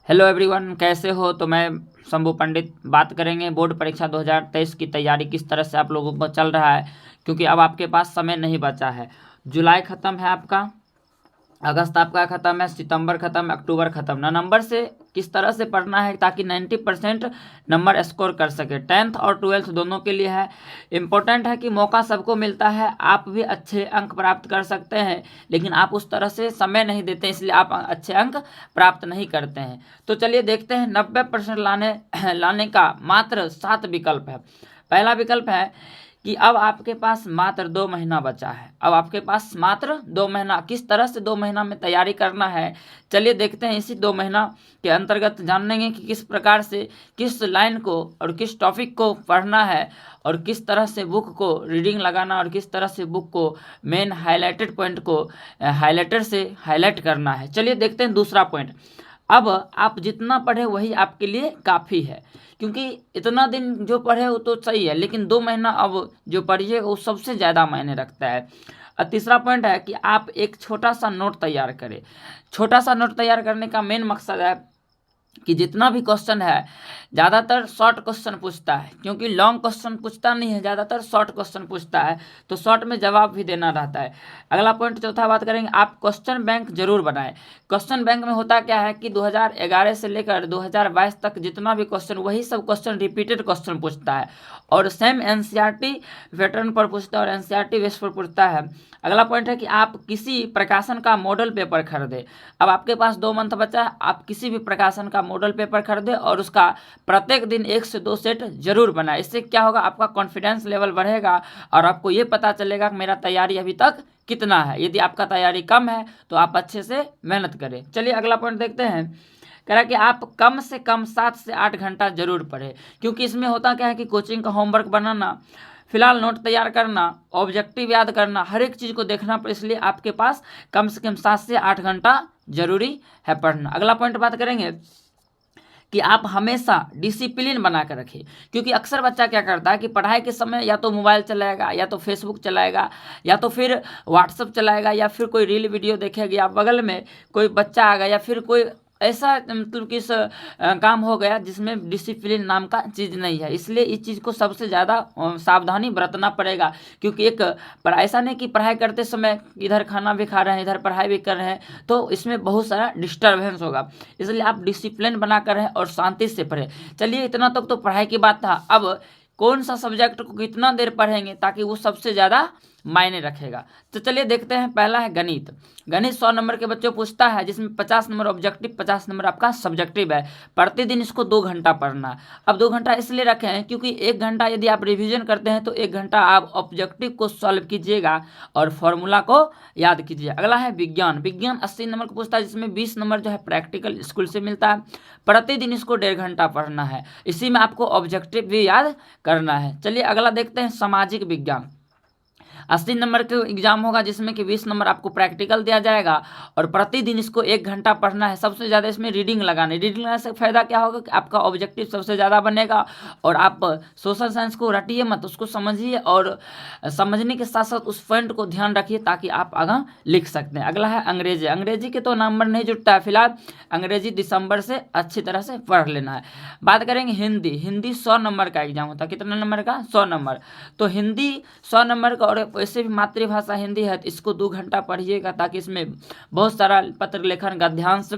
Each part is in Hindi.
हेलो एवरीवन, कैसे हो। तो मैं शंभू पंडित बात करेंगे बोर्ड परीक्षा 2023 की तैयारी किस तरह से आप लोगों को चल रहा है, क्योंकि अब आपके पास समय नहीं बचा है। जुलाई ख़त्म है आपका, अगस्त आपका ख़त्म है, सितंबर ख़त्म, अक्टूबर ख़त्म। नवंबर से किस तरह से पढ़ना है ताकि 90% नंबर स्कोर कर सके। 10th और 12th दोनों के लिए है। इम्पोर्टेंट है कि मौका सबको मिलता है, आप भी अच्छे अंक प्राप्त कर सकते हैं, लेकिन आप उस तरह से समय नहीं देते, इसलिए आप अच्छे अंक प्राप्त नहीं करते हैं। तो चलिए देखते हैं 90% लाने का मात्र 7 विकल्प है। पहला विकल्प है कि अब आपके पास मात्र 2 महीना बचा है। अब आपके पास मात्र 2 महीना, किस तरह से 2 महीना में तैयारी करना है चलिए देखते हैं। इसी 2 महीना के अंतर्गत जानेंगे कि किस प्रकार से किस लाइन को और किस टॉपिक को पढ़ना है, और किस तरह से बुक को रीडिंग लगाना, और किस तरह से बुक को मेन हाईलाइटेड पॉइंट को हाईलाइटर से हाईलाइट करना है। चलिए देखते हैं दूसरा पॉइंट। अब आप जितना पढ़े वही आपके लिए काफ़ी है, क्योंकि इतना दिन जो पढ़े वो तो सही है, लेकिन 2 महीना अब जो पढ़िए वो सबसे ज़्यादा मायने रखता है। और तीसरा पॉइंट है कि आप एक छोटा सा नोट तैयार करें। छोटा सा नोट तैयार करने का मेन मकसद है कि जितना भी क्वेश्चन है ज़्यादातर शॉर्ट क्वेश्चन पूछता है, क्योंकि लॉन्ग क्वेश्चन पूछता नहीं है, ज़्यादातर शॉर्ट क्वेश्चन पूछता है, तो शॉर्ट में जवाब भी देना रहता है। अगला पॉइंट चौथा बात करेंगे, आप क्वेश्चन बैंक जरूर बनाएं। क्वेश्चन बैंक में होता क्या है कि 2011 से लेकर 2022 तक जितना भी क्वेश्चन, वही सब क्वेश्चन रिपीटेड क्वेश्चन पूछता है, और सेम एनसीईआरटी पैटर्न पर पूछता है और एनसीईआरटी बेस पर पूछता है। अगला पॉइंट है कि आप किसी प्रकाशन का मॉडल पेपर खरीदें। अब आपके पास 2 मंथ बचा है, आप किसी भी प्रकाशन का मॉडल पेपर खरीदें और उसका प्रत्येक दिन 1 से 2 सेट जरूर बनाएं। इससे क्या होगा, आपका कॉन्फिडेंस लेवल बढ़ेगा और आपको ये पता चलेगा कि मेरा तैयारी अभी तक कितना है। यदि आपका तैयारी कम है तो आप अच्छे से मेहनत करें। चलिए अगला पॉइंट देखते हैं। कह रहा है कि आप कम से कम 7 से 8 घंटा जरूर पढ़ें, क्योंकि इसमें होता क्या है कि कोचिंग का होमवर्क बनाना, फिलहाल नोट तैयार करना, ऑब्जेक्टिव याद करना, हर एक चीज़ को देखना पर, इसलिए आपके पास कम से कम 7 से 8 घंटा जरूरी है पढ़ना। अगला पॉइंट बात करेंगे कि आप हमेशा डिसिप्लिन बना कर रखें, क्योंकि अक्सर बच्चा क्या करता है कि पढ़ाई के समय या तो मोबाइल चलाएगा, या तो फेसबुक चलाएगा, या तो फिर व्हाट्सअप चलाएगा, या फिर कोई रील वीडियो देखेगा, या बगल में कोई बच्चा आ गया, या फिर कोई ऐसा मतलब किस काम हो गया जिसमें डिसिप्लिन नाम का चीज़ नहीं है। इसलिए इस चीज़ को सबसे ज़्यादा सावधानी बरतना पड़ेगा, क्योंकि एक पर ऐसा नहीं कि पढ़ाई करते समय इधर खाना भी खा रहे हैं इधर पढ़ाई भी कर रहे हैं, तो इसमें बहुत सारा डिस्टर्बेंस होगा। इसलिए आप डिसिप्लिन बना कर रहें और शांति से पढ़ें। चलिए इतना तक तो पढ़ाई की बात था। अब कौन सा सब्जेक्ट को कितना देर पढ़ेंगे ताकि वो सबसे ज़्यादा मायने रखेगा, तो चलिए देखते हैं। पहला है गणित। गणित 100 नंबर के बच्चों पूछता है, जिसमें 50 नंबर ऑब्जेक्टिव, 50 नंबर आपका सब्जेक्टिव है। प्रतिदिन इसको 2 घंटा पढ़ना है। अब 2 घंटा इसलिए रखे हैं क्योंकि 1 घंटा यदि आप रिवीजन करते हैं तो 1 घंटा आप ऑब्जेक्टिव को सॉल्व कीजिएगा और फॉर्मूला को याद कीजिए। अगला है विज्ञान। विज्ञान 80 नंबर का पूछता है, जिसमें 20 नंबर जो है प्रैक्टिकल स्कूल से मिलता है। प्रतिदिन इसको 1.5 घंटा पढ़ना है, इसी में आपको ऑब्जेक्टिव भी याद करना है। चलिए अगला देखते हैं सामाजिक विज्ञान। 80 नंबर का एग्जाम होगा, जिसमें कि 20 नंबर आपको प्रैक्टिकल दिया जाएगा और प्रतिदिन इसको 1 घंटा पढ़ना है। सबसे ज़्यादा इसमें रीडिंग लगानी। रीडिंग लगाने से फ़ायदा क्या होगा कि आपका ऑब्जेक्टिव सबसे ज़्यादा बनेगा, और आप सोशल साइंस को रटिए मत, उसको समझिए, और समझने के साथ साथ उस पॉइंट को ध्यान रखिए ताकि आप आगे लिख सकते हैं। अगला है अंग्रेजी। अंग्रेजी के तो नंबर नहीं जुटता है फिलहाल, अंग्रेजी दिसंबर से अच्छी तरह से पढ़ लेना है। बात करेंगे हिंदी। हिंदी 100 नंबर का एग्जाम होता है। कितना नंबर का? 100 नंबर। तो हिंदी 100 नंबर का, और वैसे भी मातृभाषा हिंदी है, तो इसको 2 घंटा पढ़िएगा ताकि इसमें बहुत सारा पत्र लेखन गद्यांश,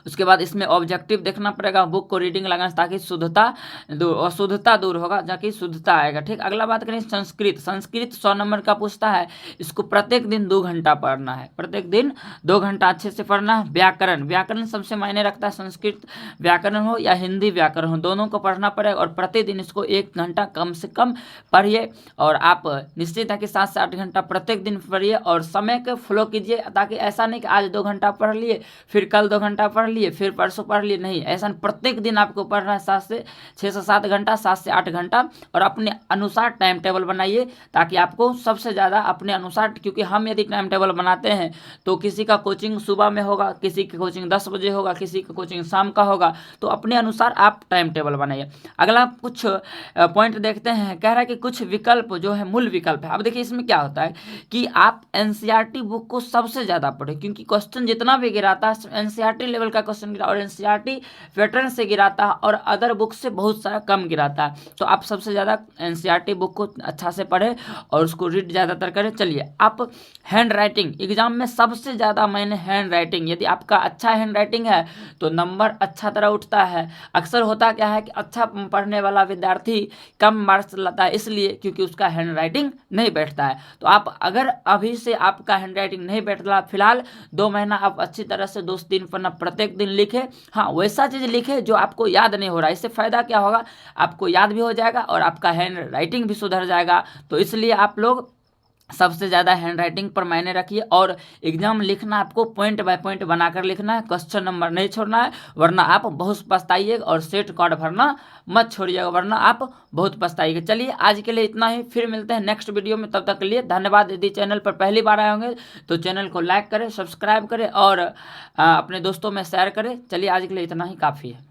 उसके बाद इसमें ऑब्जेक्टिव देखना पड़ेगा, बुक को रीडिंग लगाना ताकि अशुद्धता दूर होगा, जाकि शुद्धता आएगा। ठीक। अगला बात करें संस्कृत। संस्कृत 100 नंबर का पूछता है, इसको प्रत्येक दिन 2 घंटा पढ़ना है। प्रत्येक दिन 2 घंटा अच्छे से पढ़ना है। व्याकरण। व्याकरण सबसे मायने रखता है, संस्कृत व्याकरण हो या हिंदी व्याकरण हो, दोनों को पढ़ना पड़ेगा, और प्रतिदिन इसको 1 घंटा कम से कम पढ़िए। और आप निश्चित है कि 7 से 8 घंटा प्रत्येक दिन पढ़िए और समय के फ्लो कीजिए, ताकि ऐसा नहीं कि आज 2 घंटा पढ़ लिए, फिर कल 2 घंटा पढ़ लिए, फिर परसों पढ़ लिए, नहीं, ऐसा प्रत्येक दिन आपको पढ़ना है। 6 से 7 घंटा, 7 से 8 घंटा, और अपने अनुसार टाइम टेबल बनाइए ताकि आपको सबसे ज़्यादा अपने अनुसार, क्योंकि हम यदि टाइम टेबल बनाते हैं तो किसी का कोचिंग सुबह में होगा, किसी की कोचिंग 10 बजे होगा, किसी का कोचिंग शाम का होगा, तो अपने अनुसार आप टाइम टेबल बनाइए। अगला कुछ पॉइंट देखते हैं। कह रहा है कि कुछ विकल्प जो है मूल विकल्प है। अब देखिए इसमें क्या होता है कि आप एनसीईआरटी बुक को सबसे ज़्यादा पढ़ें, क्योंकि क्वेश्चन जितना भी गिराता है एनसीईआरटी लेवल का क्वेश्चन गिरा और एनसीईआरटी पैटर्न से गिराता है और अदर बुक से बहुत सारा कम गिराता है। तो आप सबसे ज़्यादा एनसीईआरटी बुक को अच्छा से पढ़ें और उसको रीड ज़्यादातर करें। चलिए, आप हैंड राइटिंग एग्जाम में सबसे ज़्यादा मैंने हैंड राइटिंग, यदि आपका अच्छा हैंड राइटिंग है तो नंबर अच्छा तरह उठता है। अक्सर होता क्या है कि अच्छा पढ़ने वाला विद्यार्थी कम मार्क्स लाता है, इसलिए क्योंकि उसका हैंड राइटिंग नहीं बैठता है। तो आप अगर अभी से आपका हैंड राइटिंग नहीं बैठ रहा, फिलहाल 2 महीना आप अच्छी तरह से 2 से 3 पन्ना प्रत्येक दिन लिखे। हाँ, वैसा चीज़ लिखे जो आपको याद नहीं हो रहा। इससे फ़ायदा क्या होगा, आपको याद भी हो जाएगा और आपका हैंड राइटिंग भी सुधर जाएगा। तो इसलिए आप लोग सबसे ज़्यादा हैंड राइटिंग पर मायने रखिए और एग्जाम लिखना आपको पॉइंट बाय पॉइंट बनाकर लिखना है, क्वेश्चन नंबर नहीं छोड़ना है, वरना आप बहुत पछताइएगा। और सेट कार्ड भरना मत छोड़िएगा, वरना आप बहुत पछताइएगा। चलिए, आज के लिए इतना ही, फिर मिलते हैं नेक्स्ट वीडियो में। तब तक के लिए धन्यवाद। यदि चैनल पर पहली बार आए होंगे तो चैनल को लाइक करें, सब्सक्राइब करें और अपने दोस्तों में शेयर करें। चलिए, आज के लिए इतना ही काफ़ी है।